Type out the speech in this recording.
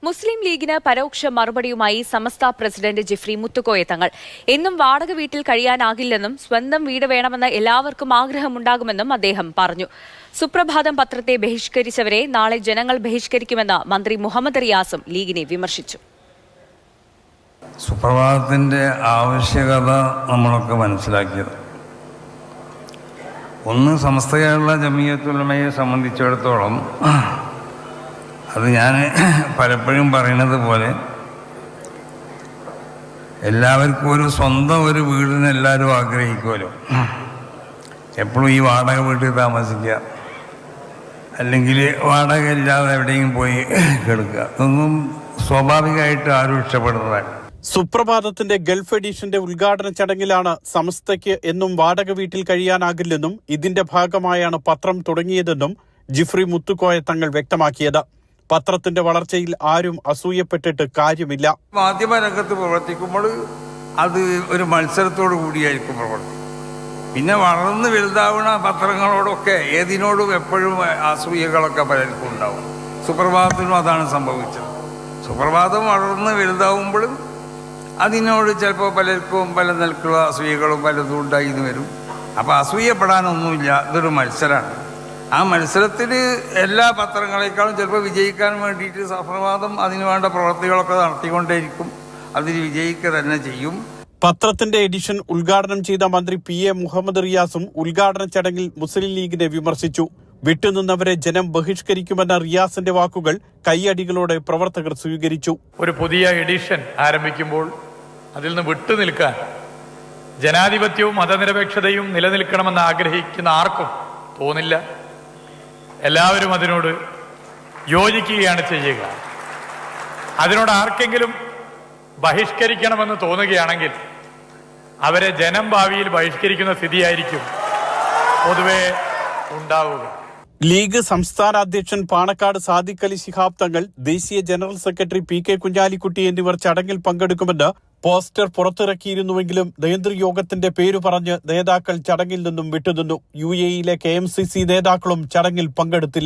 മുസ്ലിം ലീഗിന് പരോക്ഷ മറുപടിയുമായി സമസ്ത പ്രസിഡന്റ് ജിഫ്രി മുത്തുക്കോയ തങ്ങൾ എന്നും വാടക വീട്ടിൽ കഴിയാനാകില്ലെന്നും സ്വന്തം വീട് വേണമെന്ന് എല്ലാവർക്കും ആഗ്രഹമുണ്ടാകുമെന്നും അദ്ദേഹം പറഞ്ഞു. സുപ്രഭാതം പത്രത്തെ ബഹിഷ്കരിച്ചവരെ നാളെ ജനങ്ങൾ ബഹിഷ്കരിക്കുമെന്ന് മന്ത്രി മുഹമ്മദ് റിയാസും ലീഗിനെ വിമർശിച്ചു. സുപ്രഭാതത്തിൻ്റെ ആവശ്യകത നമ്മളൊക്കെ മനസ്സിലാക്കിയത് ഒന്ന്, സമസ്ത കേരള ജമിയത്തുൽ ഉലമയെ സംബന്ധിച്ചിടത്തോളം അത് ഞാൻ പലപ്പോഴും പറയുന്നത് പോലെ എല്ലാവർക്കും ഒരു സ്വന്തം ഒരു വീടിന് എല്ലാവരും ആഗ്രഹിക്കുമല്ലോ. എപ്പോഴും ഈ വാടക വീട്ടിൽ താമസിക്കുക, അല്ലെങ്കിൽ വാടക ഇല്ലാതെ എവിടെയെങ്കിലും പോയി കിടക്കുക, ഇതൊന്നും സ്വാഭാവികമായിട്ട് ആരും ഇഷ്ടപ്പെടുന്നതാണ്. സുപ്രഭാതത്തിന്റെ ഗൾഫ് എഡിഷന്റെ ഉദ്ഘാടന ചടങ്ങിലാണ് സമസ്തയ്ക്ക് എന്നും വാടക വീട്ടിൽ കഴിയാനാകില്ലെന്നും ഇതിന്റെ ഭാഗമായാണ് പത്രം തുടങ്ങിയതെന്നും ജിഫ്രി മുത്തുക്കോയ തങ്ങൾ വ്യക്തമാക്കിയത്. പത്രത്തിന്റെ വളർച്ചയിൽ ആരും അസൂയപ്പെട്ടിട്ട് കാര്യമില്ല. മാധ്യമരംഗത്ത് പ്രവർത്തിക്കുമ്പോൾ അത് ഒരു മത്സരത്തോടു കൂടിയായിരിക്കും പ്രവർത്തിക്കും. പിന്നെ വളർന്ന് വലുതാവുന്ന പത്രങ്ങളോടൊക്കെ ഏതിനോടും എപ്പോഴും അസൂയകളൊക്കെ പലർക്കും ഉണ്ടാവും. സുപ്രഭാതത്തിനും അതാണ് സംഭവിച്ചത്. സുപ്രഭാതം വളർന്ന് വലുതാവുമ്പോഴും അതിനോട് ചിലപ്പോൾ പലർക്കും പല നിലക്കുള്ള അസൂയകളും പലതും ഉണ്ടായി വരും. അപ്പോൾ അസൂയപ്പെടാനൊന്നുമില്ല, ഇതൊരു മത്സരമാണ്. ആ മത്സരത്തിൽ എല്ലാ പത്രങ്ങളെക്കാളും ചിലപ്പോൾ വിജയിക്കാൻ വേണ്ടിയിട്ട് സുപ്രഭാതം അതിനു വേണ്ട പ്രവൃത്തികളൊക്കെ നടത്തിക്കൊണ്ടേയിരിക്കും. അതിന് വിജയിക്കുക തന്നെ ചെയ്യും. പത്രത്തിന്റെ എഡിഷൻ ഉദ്ഘാടനം ചെയ്ത മന്ത്രി PA മുഹമ്മദ് റിയാസും ഉദ്ഘാടന ചടങ്ങിൽ മുസ്ലിം ലീഗിനെ വിമർശിച്ചു. വിട്ടുനിന്നവരെ ജനം ബഹിഷ്കരിക്കുമെന്ന റിയാസിന്റെ വാക്കുകൾ കൈയടികളോടെ പ്രവർത്തകർ സ്വീകരിച്ചു. ഒരു പുതിയ എഡിഷൻ ആരംഭിക്കുമ്പോൾ അതിൽ നിന്ന് വിട്ടുനിൽക്കാൻ ജനാധിപത്യവും മതനിരപേക്ഷതയും നിലനിൽക്കണമെന്ന് ആഗ്രഹിക്കുന്ന ആർക്കും തോന്നില്ല. എല്ലാവരും അതിനോട് യോജിക്കുകയാണ് ചെയ്യുക. അതിനോട് ആർക്കെങ്കിലും ബഹിഷ്കരിക്കണമെന്ന് തോന്നുകയാണെങ്കിൽ അവരെ ജനം ഭാവിയിൽ ബഹിഷ്കരിക്കുന്ന സ്ഥിതിയായിരിക്കും പൊതുവെ ഉണ്ടാവുക. ലീഗ് സംസ്ഥാന അധ്യക്ഷൻ പാണക്കാട് സാദിഖ് അലി ശിഹാബ് തങ്ങൾ, ദേശീയ ജനറൽ സെക്രട്ടറി PK കുഞ്ഞാലിക്കുട്ടി എന്നിവർ ചടങ്ങിൽ പങ്കെടുക്കുമെന്ന് പോസ്റ്റർ പുറത്തിറക്കിയിരുന്നുവെങ്കിലും നേതൃയോഗത്തിന്റെ പേരു പറഞ്ഞ് നേതാക്കൾ ചടങ്ങിൽ നിന്നും വിട്ടുനിന്നു. UAE KMCC നേതാക്കളും ചടങ്ങിൽ പങ്കെടുത്തില്ല.